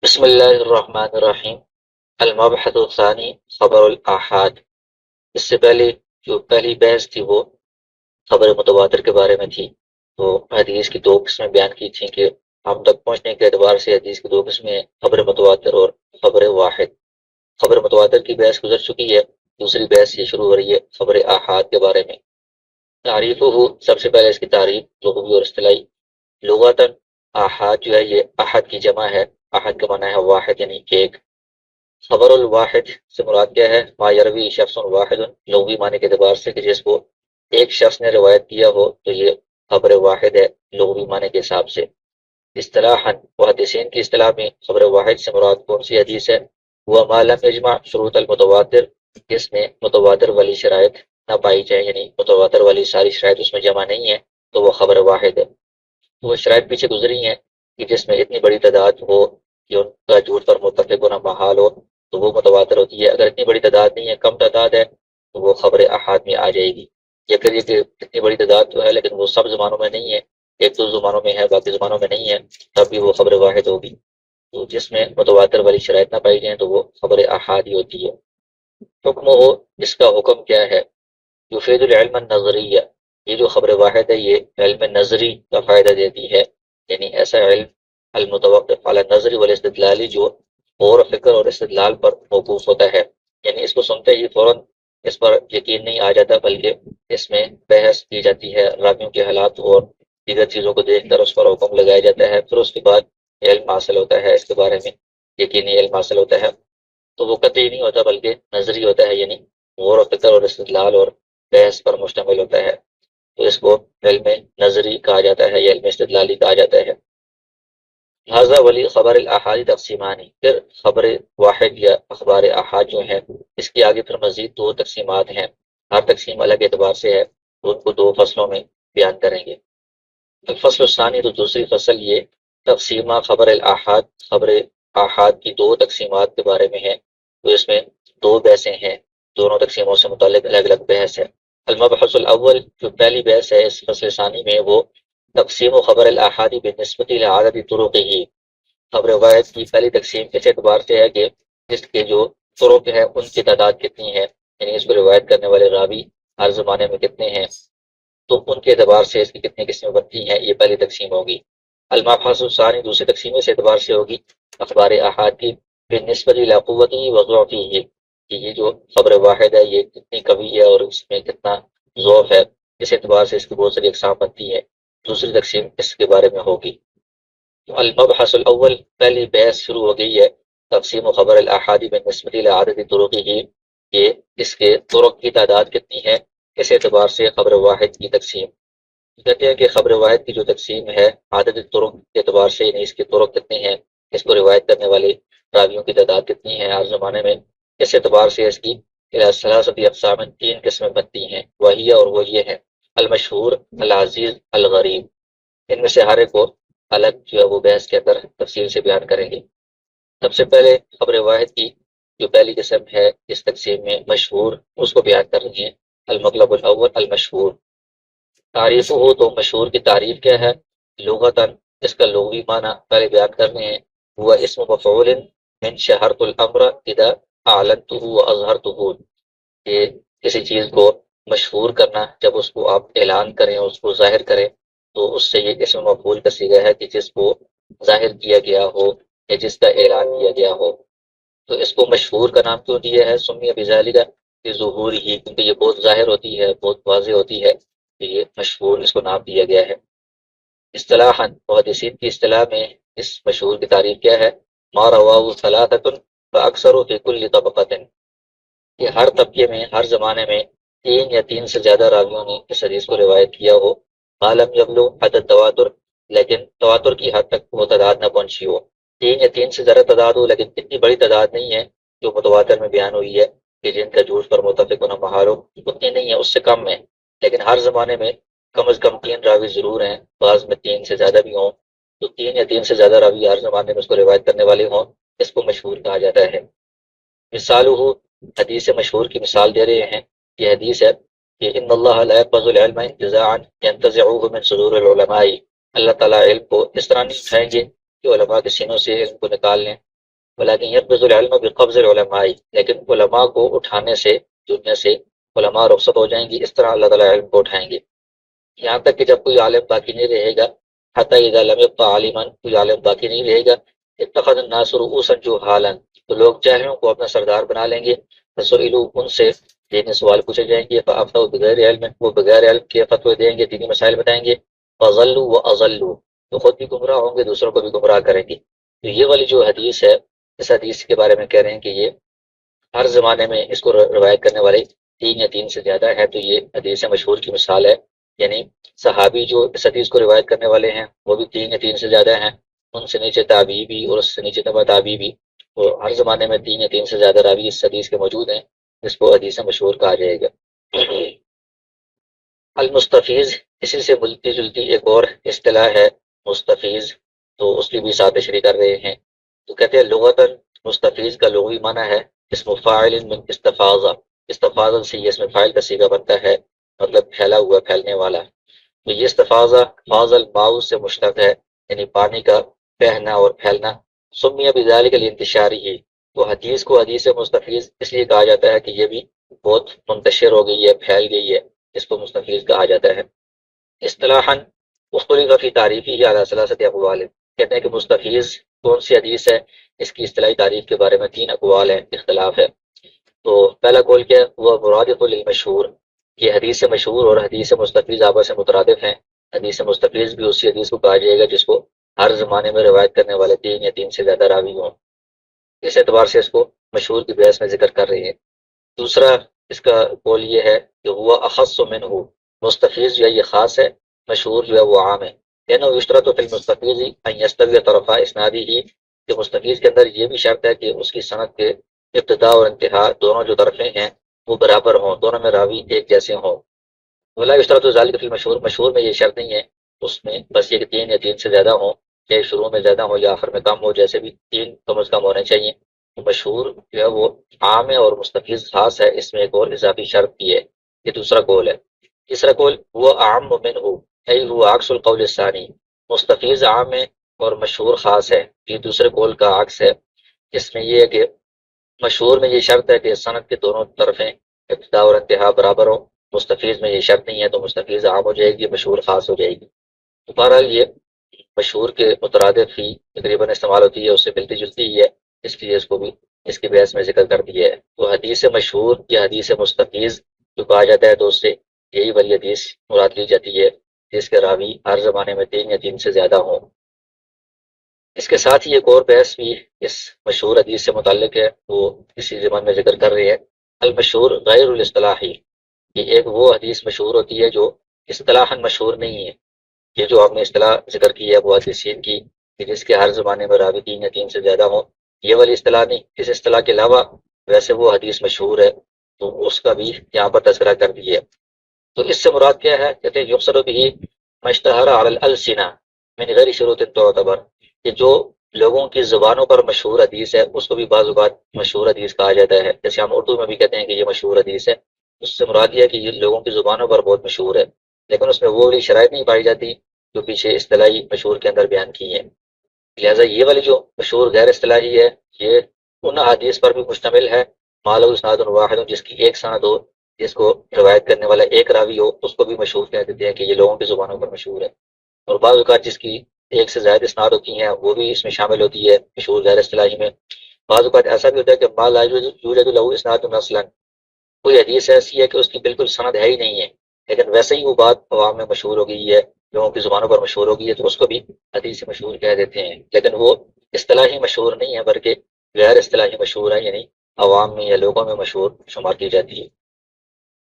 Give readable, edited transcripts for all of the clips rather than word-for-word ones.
بسم اللہ الرحمن الرحیم۔ المبحث الثانی خبر الآحاد۔ اس سے پہلے جو پہلی بحث تھی وہ خبر متواتر کے بارے میں تھی۔ تو حدیث کی دو قسمیں بیان کی تھیں کہ ہم تک پہنچنے کے اعتبار سے حدیث کی دو قسمیں، خبر متواتر اور خبر واحد۔ خبر متواتر کی بحث گزر چکی ہے، دوسری بحث یہ شروع ہو رہی ہے خبر آحاد کے بارے میں۔ تعریف ہو، سب سے پہلے اس کی تعریف لغوی اور اصطلاحی۔ لغتاً آحاد جو ہے یہ احد کی جمع ہے، احد کا معنی ہے واحد یعنی ایک۔ خبر الواحد سے مراد کیا ہے؟ ما یروی شخص واحد، لغوی معنی کے اعتبار سے کہ جس کو ایک شخص نے روایت کیا ہو تو یہ خبر واحد ہے لغوی معنی کے حساب سے۔ اصطلاحاً محدثین کی اصطلاح میں خبر واحد سے مراد کون سی حدیث ہے؟ وہ ما لم یجمع شروط المتواتر، جس میں متواتر والی شرائط نہ پائی جائے، یعنی متواتر والی ساری شرائط اس میں جمع نہیں ہے تو وہ خبر واحد ہے۔ وہ شرائط پیچھے گزری ہیں کہ جس میں اتنی بڑی تعداد ہو کہ ان کا جھوٹ پر متفق ہونا محال ہو تو وہ متواتر ہوتی ہے۔ اگر اتنی بڑی تعداد نہیں ہے، کم تعداد ہے، تو وہ خبر احاد میں آ جائے گی۔ یا پھر یہ کہ اتنی بڑی تعداد تو ہے لیکن وہ سب زبانوں میں نہیں ہے، ایک دو زبانوں میں ہے باقی زبانوں میں نہیں ہے، تب بھی وہ خبر واحد ہوگی۔ تو جس میں متواتر والی شرائط نہ پائی جائیں تو وہ خبر احاد ہی ہوتی ہے۔ حکم ہو، اس کا حکم کیا ہے؟ یفید العلم النظریہ، یہ جو خبر واحد ہے یہ علم نظری کا فائدہ دیتی ہے، یعنی ایسا علم المتوقف علی النظر والاستدلال جو غور و فکر اور استدلال پر موقوف ہوتا ہے، یعنی اس کو سنتے ہی فوراً اس پر یقین نہیں آ جاتا بلکہ اس میں بحث کی جاتی ہے، راویوں کے حالات اور دیگر چیزوں کو دیکھ کر اس پر حکم لگایا جاتا ہے، پھر اس کے بعد علم حاصل ہوتا ہے، اس کے بارے میں یقینی علم حاصل ہوتا ہے، تو وہ قطعی نہیں ہوتا بلکہ نظری ہوتا ہے، یعنی غور و فکر اور استدلال اور بحث پر مشتمل ہوتا ہے، تو اس کو علم نظری کہا جاتا ہے یا علم استدلالی کہا جاتا ہے۔ لہٰذا ولی خبر الاحاد تقسیمانی، پھر خبر واحد یا اخبار احاد جو ہیں اس کی آگے پھر مزید دو تقسیمات ہیں، ہر تقسیم الگ اعتبار سے ہے، تو ان کو دو فصلوں میں بیان کریں گے۔ الفصل الثانی، تو دوسری فصل یہ تقسیمہ خبر الاحاد، خبر احاد کی دو تقسیمات کے بارے میں ہے، تو اس میں دو بحثیں ہیں، دونوں تقسیموں سے متعلق الگ الگ بحث ہے۔ المبحث الاول، جو پہلی بحث ہے اس فصل ثانی میں، وہ تقسیم و خبر الاحاد بالنسبت الى عدد طرقه، خبر واحد کی پہلی تقسیم اس اعتبار سے ہے کہ اس کے جو طرق ہیں ان کی تعداد کتنی ہے، یعنی اس کو روایت کرنے والے راوی ہر زمانے میں کتنے ہیں، تو ان کے اعتبار سے اس کی کتنی قسمیں بنتی ہیں، یہ پہلی تقسیم ہوگی۔ المبحث الثانی، دوسری تقسیم اس اعتبار سے ہوگی اخبار احاد کی بالنسبت الى قوته وضعفه، کہ یہ جو خبر واحد ہے یہ کتنی قوی ہے اور اس میں کتنا ضعف ہے، اس اعتبار سے اس کی بہت ساری اقسام بنتی ہے، دوسری تقسیم اس کے بارے میں ہوگی۔ المبحث الاول، پہلی بحث شروع ہو گئی ہے تقسیم و خبر الاحاد بالنسبت الى عدد طرقه، کہ اس کے طرق کی تعداد کتنی ہے، اس اعتبار سے خبر واحد کی تقسیم۔ کہتے ہیں کہ خبر واحد کی جو تقسیم ہے عدد طرق کے اعتبار سے، یعنی اس کے طرق کتنے ہیں، اس کو روایت کرنے والے راویوں کی تعداد کتنی ہے ہر زمانے میں، اس اعتبار سے اس کی ثلاثۃ اقسام، تین قسمیں بنتی ہیں، وہی اور وہ یہ ہے المشہور، العزیز، الغریب۔ ان میں سے ہر ایک کو الگ جو ہے وہ بحث کے اندر تفصیل سے بیان کریں گے۔ سب سے پہلے خبر واحد کی جو پہلی قسم ہے اس تقسیم میں مشہور، اس کو بیان کر رہی ہیں۔ المطلب الاول المشہور، تعریف ہو، تو مشہور کی تعریف کیا ہے؟ لغتاً، اس کا لغوی معنی پہلے بیان کرنے ہیں، وہ اسم مفعول من شہرت الامر اذا اعلنته واظہرته، کہ کسی چیز کو مشہور کرنا، جب اس کو آپ اعلان کریں، اس کو ظاہر کریں، تو اس سے یہ اسم مفعول کا صیغہ ہے کہ جس کو ظاہر کیا گیا ہو یا جس کا اعلان کیا گیا ہو۔ تو اس کو مشہور کا نام کیوں دیا ہے؟ سمی بذالک لظہور ہی، کیونکہ یہ بہت ظاہر ہوتی ہے، بہت واضح ہوتی ہے، کہ یہ مشہور اس کو نام دیا گیا ہے۔ اصطلاحاً محدثین کی اصطلاح میں اس مشہور کی تعریف کیا ہے؟ ما رواه ثلاثۃ فاکثر فی کل طبقۃ، کہ ہر طبقے میں، ہر زمانے میں تین یا تین سے زیادہ راویوں نے اس حدیث کو روایت کیا ہو، عالم یبلغ حد تواتر، لیکن تواتر کی حد تک وہ تعداد نہ پہنچی ہو، تین یا تین سے زیادہ تعداد ہو لیکن اتنی بڑی تعداد نہیں ہے جو متواتر میں بیان ہوئی ہے کہ جن کا جھوٹ پر متفق ہونا محال ہو، اتنی نہیں ہے، اس سے کم ہے، لیکن ہر زمانے میں کم از کم تین راوی ضرور ہیں، بعض میں تین سے زیادہ بھی ہوں، تو تین یا تین سے زیادہ راوی ہر زمانے میں اس کو روایت کرنے والے ہوں، اس کو مشہور کہا جاتا ہے۔ مثال ہو، حدیث مشہور کی مثال دے رہے ہیں، یہ حدیث ہے کہ ان اللہ لا يقبض العلم انتزاعا ينتزعه من صدور العلماء، اللہ تعالیٰ علم کو اس طرح نہیں اٹھائیں گے کہ علماء کے سینوں سے علم کو نکال لیں، ولیکن یقبض العلم بقبض العلماء، لیکن علماء کو اٹھانے سے، دنیا سے علماء رخصت ہو جائیں گے، اس طرح اللہ تعالیٰ علم کو اٹھائیں گے، یہاں تک کہ جب کوئی عالم باقی نہیں رہے گا، حتی اذا لم يبق عالما، کوئی عالم باقی نہیں رہے گا، اتخذ الناس رؤوسا جہالا، تو لوگ جاہلوں کو اپنا سردار بنا لیں گے، فسئلوا، ان سے دینی سوال پوچھے جائیں گے، فافتوا بغیر علم، وہ بغیر علم کے فتوے دیں گے، دینی مسائل بتائیں گے، فضلوا واضلوا، تو خود بھی گمراہ ہوں گے، دوسروں کو بھی گمراہ کریں گے۔ تو یہ والی جو حدیث ہے، اس حدیث کے بارے میں کہہ رہے ہیں کہ یہ ہر زمانے میں اس کو روایت کرنے والے تین یا تین سے زیادہ ہے، تو یہ حدیث مشہور کی مثال ہے، یعنی صحابی جو اس حدیث کو روایت کرنے والے ہیں وہ بھی تین یا تین سے زیادہ ہیں، ان سے نیچے تابعی بھی اور اس سے نیچے تبع تابعی بھی، اور ہر زمانے میں تین یا تین سے زیادہ راوی اس حدیث کے موجود ہیں، جس کو حدیث مشہور کہا جائے گا۔ المستفیض، اسی سے ملتی جلتی ایک اور اصطلاح ہے مستفیض، تو اس کی بھی ساتھ تشریح کر رہے ہیں۔ تو کہتے ہیں لغتاً مستفیض کا لغوی معنی ہے اسم فاعل من استفاضہ، استفاضہ سے یہ اسم فاعل کا صیغہ بنتا ہے، مطلب پھیلا ہوا، پھیلنے والا۔ تو یہ استفاضہ فاض الماء سے مشتق ہے، یعنی پانی کا بہنا اور پھیلنا، سمیہ بذالک الانتشاری ہی، تو حدیث کو حدیث مستفیض اس لیے کہا جاتا ہے کہ یہ بھی بہت منتشر ہو گئی ہے، پھیل گئی ہے، اس کو مستفیض کہا جاتا ہے۔ اصطلاحاً مختلف فی تعریفی علی ثلاثۃ اقوال، کہتے ہیں کہ مستفیض کون سی حدیث ہے، اس کی اصطلاحی تعریف کے بارے میں تین اقوال ہیں، اختلاف ہے۔ تو پہلا قول کیا ہے، وہ مرادف للمشہور، یہ حدیث مشہور اور حدیث مستفیض آپس سے مترادف ہیں، حدیث مستفیض بھی اسی حدیث کو کہا جائے گا جس کو ہر زمانے میں روایت کرنے والے تین یا تین سے زیادہ راوی ہوں، اس اعتبار سے اس کو مشہور کی بحث میں ذکر کر رہے ہیں۔ دوسرا اس کا قول یہ ہے کہ ہوا اخص منہ، مستفیض جو ہے یہ خاص ہے، مشہور جو ہے وہ عام ہے، لأنه یشترط فی المستفیض ان یستوی طرفا اسنادی ہی، کہ مستفیض کے اندر یہ بھی شرط ہے کہ اس کی سند کے ابتدا اور انتہا دونوں جو طرفیں ہیں وہ برابر ہوں، دونوں میں راوی ایک جیسے ہوں۔ ولا یشترط ذلك فی المشہور، مشہور میں یہ شرط نہیں ہے، اس میں بس یہ کہ تین یا تین سے زیادہ ہوں، چاہے شروع میں زیادہ ہو یا آخر میں کم ہو، جیسے بھی تین کم از کم ہونے چاہیے۔ مشہور جو ہے وہ عام ہے اور مستفیض خاص ہے، اس میں ایک اور اضافی شرط بھی ہے، یہ دوسرا قول ہے۔ تیسرا قول وہ عام منہ، ای وہ عکس القول الثانی، مستفیض عام ہے اور مشہور خاص ہے، یہ دوسرے قول کا عکس ہے، اس میں یہ ہے کہ مشہور میں یہ شرط ہے کہ سند کے دونوں طرفیں ابتدا اور انتہا برابر ہو، مستفیض میں یہ شرط نہیں ہے، تو مستفیض عام ہو جائے گی، مشہور خاص ہو جائے گی۔ تو بہرحال یہ مشہور کے مترادف ہی تقریباً استعمال ہوتی ہے، اس سے ملتی جلتی ہی ہے، اس لیے اس کو بھی اس کی بحث میں ذکر کر دیا ہے۔ تو حدیث مشہور یا حدیث مستفیض جو کہا جاتا ہے تو اس سے یہی والی حدیث مراد لی جاتی ہے جس کے راوی ہر زمانے میں تین یا تین سے زیادہ ہوں۔ اس کے ساتھ ہی ایک اور بحث بھی اس مشہور حدیث سے متعلق ہے، وہ اسی زبان میں ذکر کر رہے ہیں، المشہور غیر الاصطلاحی، یہ ایک وہ حدیث مشہور ہوتی ہے جو اصطلاحاً مشہور نہیں ہے، یہ جو آپ نے اصطلاح ذکر کی ہے محدثین کی کہ جس کے ہر زمانے میں راوی تین یا تین سے زیادہ ہوں، یہ والی اصطلاح نہیں، اس اصطلاح کے علاوہ ویسے وہ حدیث مشہور ہے تو اس کا بھی یہاں پر تذکرہ کر دیا ہے۔ تو اس سے مراد کیا ہے، کہتے ہیں یقصد به ما اشتہر علی الالسنہ من غیر شروط تعتبر، کہ جو لوگوں کی زبانوں پر مشہور حدیث ہے اس کو بھی بعض اوقات مشہور حدیث کہا جاتا ہے، جیسے ہم اردو میں بھی کہتے ہیں کہ یہ مشہور حدیث ہے، اس سے مراد یہ ہے کہ یہ لوگوں کی زبانوں پر بہت مشہور ہے، لیکن اس میں وہ والی شرائط نہیں پائی جاتی جو پیچھے اصطلاحی مشہور کے اندر بیان کی ہیں۔ لہٰذا یہ والی جو مشہور غیر اصطلاحی ہے یہ ان حدیث پر بھی مشتمل ہے، مالو اسناد واحد، جس کی ایک سند ہو، جس کو روایت کرنے والا ایک راوی ہو، اس کو بھی مشہور کہہ دیتے ہیں کہ یہ لوگوں کی زبانوں پر مشہور ہے۔ اور بعض اوقات جس کی ایک سے زائد اسناد ہوتی ہیں وہ بھی اس میں شامل ہوتی ہے مشہور غیر اصطلاحی میں۔ بعض اوقات ایسا بھی ہوتا ہے کہ ما لا یوجد له اسناد اصلا، کوئی حدیث ایسی ہے کہ اس کی بالکل سند ہے ہی نہیں ہے، لیکن ویسے ہی وہ بات عوام میں مشہور ہو گئی ہے، لوگوں کی زبانوں پر مشہور ہو گئی ہے، تو اس کو بھی حدیث مشہور کہہ دیتے ہیں، لیکن وہ اصطلاحی مشہور نہیں ہے بلکہ غیر اصطلاحی مشہور ہے، یعنی عوام میں یا لوگوں میں مشہور شمار کی جاتی ہے۔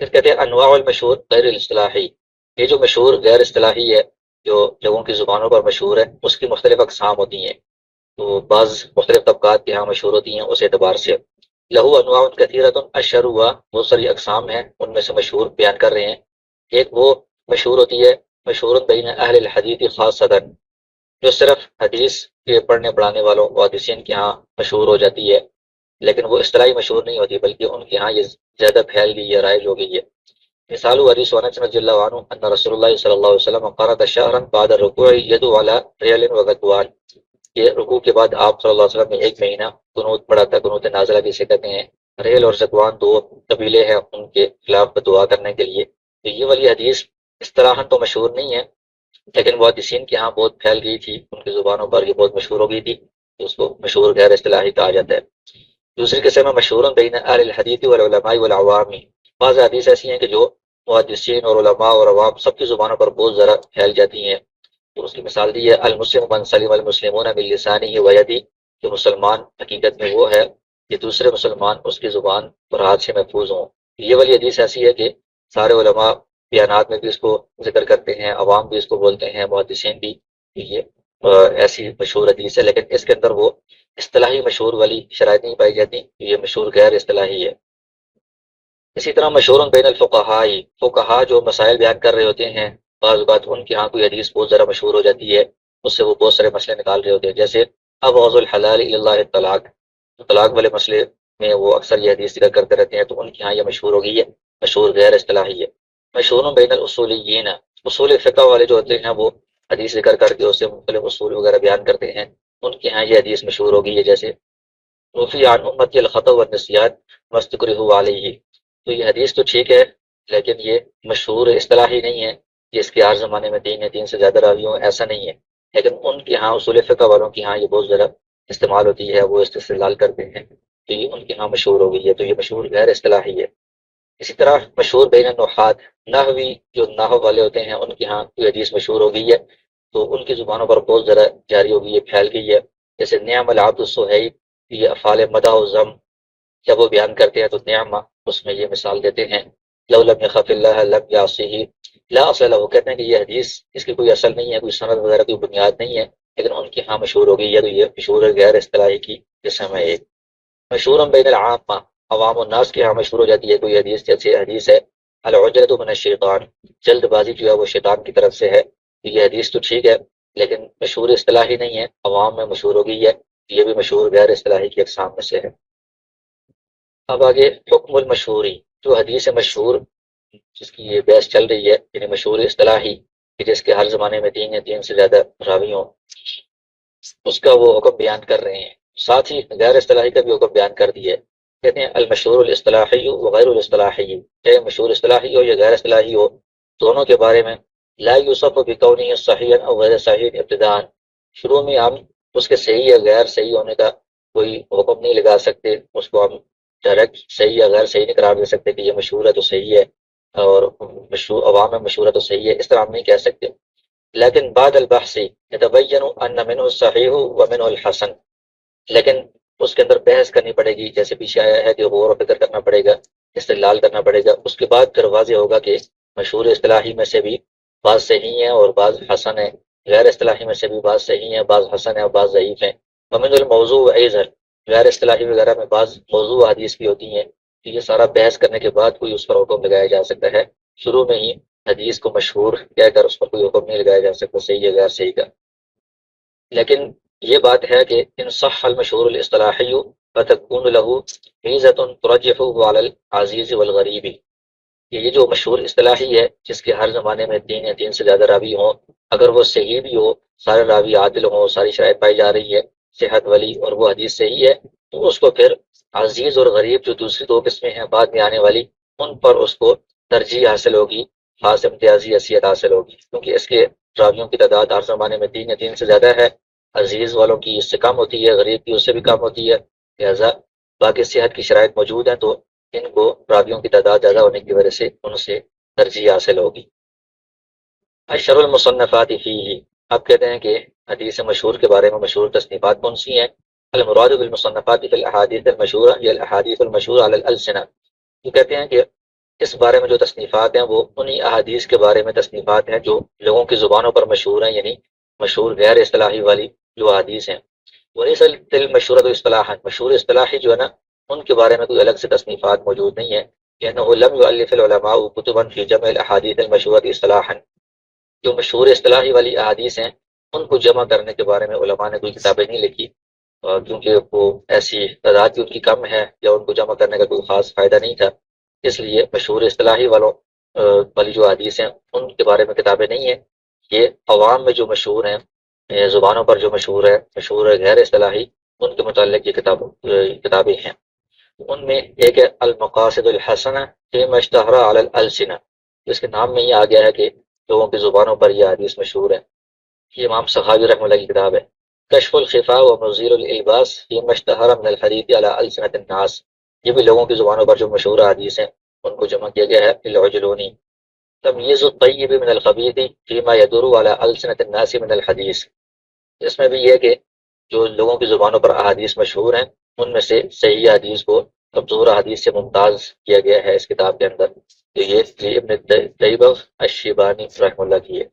پھر کہتے ہیں انواع المشہور غیر الاصطلاحی، یہ جو مشہور غیر اصطلاحی ہے جو لوگوں کی زبانوں پر مشہور ہے اس کی مختلف اقسام ہوتی ہیں، تو بعض مختلف طبقات کے ہاں مشہور ہوتی ہیں اس اعتبار سے۔ لہو انواع کثیرۃ اشہر ہوا، بہت ساری اقسام ہیں، ان میں سے مشہور بیان کر رہے ہیں۔ ایک وہ مشہور ہوتی ہے مشہور بین اہل الحدیث خاصۃ، جو صرف حدیث کے پڑھنے پڑھانے والوں محدثین کے ہاں مشہور ہو جاتی ہے، لیکن وہ اصطلاحی مشہور نہیں ہوتی بلکہ ان کے ہاں یہ زیادہ پھیل گئی ہے، رائج ہو گئی ہے۔ مثال حدیث انس رضی اللہ عنہ ان رسول اللہ صلی اللہ علیہ وسلم قرأ شهرا بعد الركوع يدعو على ريال وغدوان، کہ رکوع کے بعد آپ صلی اللہ علیہ وسلم نے ایک مہینہ قنوت پڑھا تھا، قنوت نازلہ جسے کہتے ہیں۔ ریل اور زکوان دو قبیلے ہیں، ان کے خلاف دعا کرنے کے لیے۔ تو یہ والی حدیث اصطلاحاً تو مشہور نہیں ہے، لیکن محدثین کے ہاں بہت پھیل گئی تھی، ان کی زبانوں پر یہ بہت مشہور ہو گئی تھی، تو اس کو مشہور غیر اصطلاحی کہا جاتا ہے۔ دوسری قسم ہے مشہور بین اہل الحدیث والعلماء والعوام۔ بعض حدیث ایسی ہیں کہ جو محدثین اور علماء اور عوام سب کی زبانوں پر بہت ذرا پھیل جاتی ہیں، تو اس کی مثال دی ہے المسلم من سلم المسلمون من لسانہ ویدہ، کہ مسلمان حقیقت میں وہ ہے کہ دوسرے مسلمان اس کی زبان اور ہاتھ سے محفوظ ہوں۔ یہ والی حدیث ایسی ہے کہ سارے علماء بیانات میں بھی اس کو ذکر کرتے ہیں، عوام بھی اس کو بولتے ہیں، محدثین بھی۔ یہ ایسی مشہور حدیث ہے، لیکن اس کے اندر وہ اصطلاحی مشہور والی شرائط نہیں پائی جاتی، یہ مشہور غیر اصطلاحی ہے۔ اسی طرح مشہور بین الفقہاء، فقہا جو مسائل بیان کر رہے ہوتے ہیں، بعض اوقات ان کے ہاں کوئی حدیث بہت ذرا مشہور ہو جاتی ہے، اس سے وہ بہت سارے مسئلے نکال رہے ہوتے ہیں، جیسے ابغض الحلال الی اللہ الطلاق، تو طلاق والے مسئلے میں وہ اکثر یہ حدیث ذکر کرتے رہتے ہیں، تو ان کے ہاں یہ مشہور ہو گئی ہے، مشہور غیر اصطلاحی ہے۔ مشہور بین الاصولیین، اصول فقہ والے جو ہوتے ہیں وہ حدیث ذکر کر کے اس سے مختلف اصول وغیرہ بیان کرتے ہیں، ان کے ہاں یہ حدیث مشہور ہو گئی ہے، جیسے رفیع عن امتی الخطأ والنسیان واستکرہوا علیہ۔ تو یہ حدیث تو ٹھیک ہے، لیکن یہ مشہور اصطلاحی نہیں ہے کہ اس کے ہر زمانے میں تین یا تین سے زیادہ راوی ہوں، ایسا نہیں ہے، لیکن ان کے ہاں اصول فقہ والوں کی ہاں یہ بہت زیادہ استعمال ہوتی ہے، وہ استدلال کرتے ہیں، تو یہ ان کے ہاں مشہور ہو گئی ہے، تو یہ مشہور غیر اصطلاحی ہے۔ اسی طرح مشہور بین النحات، نحوی جو نحو والے ہوتے ہیں ان کے ہاں کوئی حدیث مشہور ہو گئی ہے، تو ان کی زبانوں پر بہت زیادہ جاری ہو گئی ہے، پھیل گئی ہے، جیسے نعم العبد الصہیب، یہ افعال مدح و ذم جب وہ بیان کرتے ہیں تو نعمہ اس میں یہ مثال دیتے ہیں، لو لم یخف اللہ لم یعصہ لا اصل له، کہتے ہیں کہ یہ حدیث اس کی کوئی اصل نہیں ہے، کوئی سند وغیرہ کوئی بنیاد نہیں ہے، لیکن ان کی ہاں مشہور ہو گئی ہے، تو یہ مشہور غیر اصطلاحی کی قسم ہے ایک۔ مشہور بین العامہ، عوام الناس کے ہاں مشہور ہو جاتی ہے کوئی حدیث، جیسے حدیث ہے العجلۃ من الشیطان، جلد بازی جو ہے وہ شیطان کی طرف سے ہے، تو یہ حدیث تو ٹھیک ہے، لیکن مشہور اصطلاحی نہیں ہے، عوام میں مشہور ہو گئی ہے، یہ بھی مشہور غیر اصطلاحی کی اقسام میں سے ہے۔ اب آگے حکم المشہوری، جو حدیث مشہور جس کی یہ بحث چل رہی ہے، یعنی مشہور اصطلاحی کہ جس کے ہر زمانے میں تین یا تین سے زیادہ راوی ہوں، اس کا وہ حکم بیان کر رہے ہیں، ساتھ ہی غیر اصطلاحی کا بھی حکم بیان کر دیا ہے۔ کہتے ہیں المشہور الاصطلاحی وغیر الاصطلاحی، چاہے مشہور اصطلاحی ہو یا غیر اصطلاحی ہو، دونوں کے بارے میں لا یوصف بکونہ صحیحا او غیر صحیح ابتداء، شروع میں ہم اس کے صحیح یا غیر صحیح ہونے کا کوئی حکم نہیں لگا سکتے، اس کو ہم ڈائریکٹ صحیح یا غیر صحیح نہیں قرار دے سکتے کہ یہ مشہور ہے تو صحیح ہے، اور مشہور عوام میں مشہور ہے تو صحیح ہے، اس طرح ہم نہیں کہہ سکتے۔ لیکن بعد البحث یتبین ان منہ الصحیح ومنہ الحسن، لیکن اس کے اندر بحث کرنی پڑے گی، جیسے پیچھے آیا ہے کہ غور و فکر کرنا پڑے گا، استدلال کرنا پڑے گا، اس کے بعد پھر واضح ہوگا کہ مشہور اصطلاحی میں سے بھی بعض صحیح ہیں اور بعض حسن ہیں، غیر اصطلاحی میں سے بھی بعض صحیح ہیں، بعض حسن ہیں اور بعض ضعیف ہیں۔ ومن الموضوع ایضا، غیر اصطلاحی وغیرہ میں بعض موضوع حدیث بھی ہوتی ہیں، تو یہ سارا بحث کرنے کے بعد کوئی اس پر حکم لگایا جا سکتا ہے، شروع میں ہی حدیث کو مشہور کہہ کر اس پر کوئی حکم نہیں لگایا جا سکتا صحیح یا غیر صحیح کا۔ لیکن یہ بات ہے کہ ان صح المشہور الاصطلاحی فتكون له میزۃ ترجحه على العزیز والغریب، کہ یہ جو مشہور اصطلاحی ہے جس کے ہر زمانے میں تین یا تین سے زیادہ راوی ہوں، اگر وہ صحیح بھی ہو، سارے راوی عادل ہوں، ساری شرائط پائی جا رہی ہے صحت والی، اور وہ حدیث صحیح ہے، تو اس کو پھر عزیز اور غریب جو دوسری دو قسمیں ہیں بعد میں آنے والی، ان پر اس کو ترجیح حاصل ہوگی، خاص امتیازی حیثیت حاصل ہوگی، کیونکہ اس کے راویوں کی تعداد ہر زمانے میں تین یا تین سے زیادہ ہے، عزیز والوں کی اس سے کم ہوتی ہے، غریب کی اس سے بھی کم ہوتی ہے، لہذا باقی صحت کی شرائط موجود ہیں، تو ان کو راویوں کی تعداد زیادہ ہونے کی وجہ سے ان سے ترجیح حاصل ہوگی۔ اشر المصنفات فیہ، اب کہتے ہیں کہ حدیث مشہور کے بارے میں مشہور تصنیفات کون سی ہیں؟ المراد بالمصنفات فی الاحادیث المشہورہ یا الاحادیث المشہورہ علی الالسنہ، یہ کہتے ہیں کہ اس بارے میں جو تصنیفات ہیں وہ انہی احادیث کے بارے میں تصنیفات ہیں جو لوگوں کی زبانوں پر مشہور ہیں، یعنی مشہور غیر اصطلاحی والی جو احادیث ہیں۔ ولیس المشہورۃ اصطلاحا، مشہور اصطلاحی جو ہے نا، ان کے بارے میں کوئی الگ سے تصنیفات موجود نہیں ہے، لأنہ لم یؤلف العلماء کتبا فی جمع الاحادیث المشہورۃ اصطلاحا، جو مشہور اصطلاحی والی احادیث ہیں ان کو جمع کرنے کے بارے میں علماء نے کوئی کتابیں نہیں لکھی، کیونکہ وہ ایسی تعداد کی ان کی کم ہے یا ان کو جمع کرنے کا کوئی خاص فائدہ نہیں تھا، اس لیے مشہور اصطلاحی والوں والی جو حدیث ہیں ان کے بارے میں کتابیں نہیں ہیں، یہ عوام میں جو مشہور ہیں زبانوں پر جو مشہور ہے غیر اصطلاحی، ان کے متعلق یہ کتابیں ہیں۔ ان میں ایک ہے المقاصد الحسنہ فیما اشتہر علی الالسنہ، اس کے نام میں یہ آ گیا ہے کہ لوگوں کی زبانوں پر یہ حدیث مشہور ہے۔ یہ امام سخاوی رحمہ اللہ کی کتاب ہے۔ کشف الخفاء و مزیر الالباس فیما اشتہر من الحدیث علی السنۃ الناس، یہ بھی لوگوں کی زبانوں پر جو مشہور حدیث ہیں ان کو جمع کیا گیا ہے العجلونی۔ تمییز الطیب من الخبیث فیما یدور علی السنۃ الناس من الحدیث، اس میں بھی یہ ہے کہ جو لوگوں کی زبانوں پر احادیث مشہور ہیں ان میں سے صحیح حدیث کو کمزور حدیث سے ممتاز کیا گیا ہے اس کتاب کے اندر۔ تو یہ ابن طیبہ الشیبانی رحمہ اللہ کی ہے۔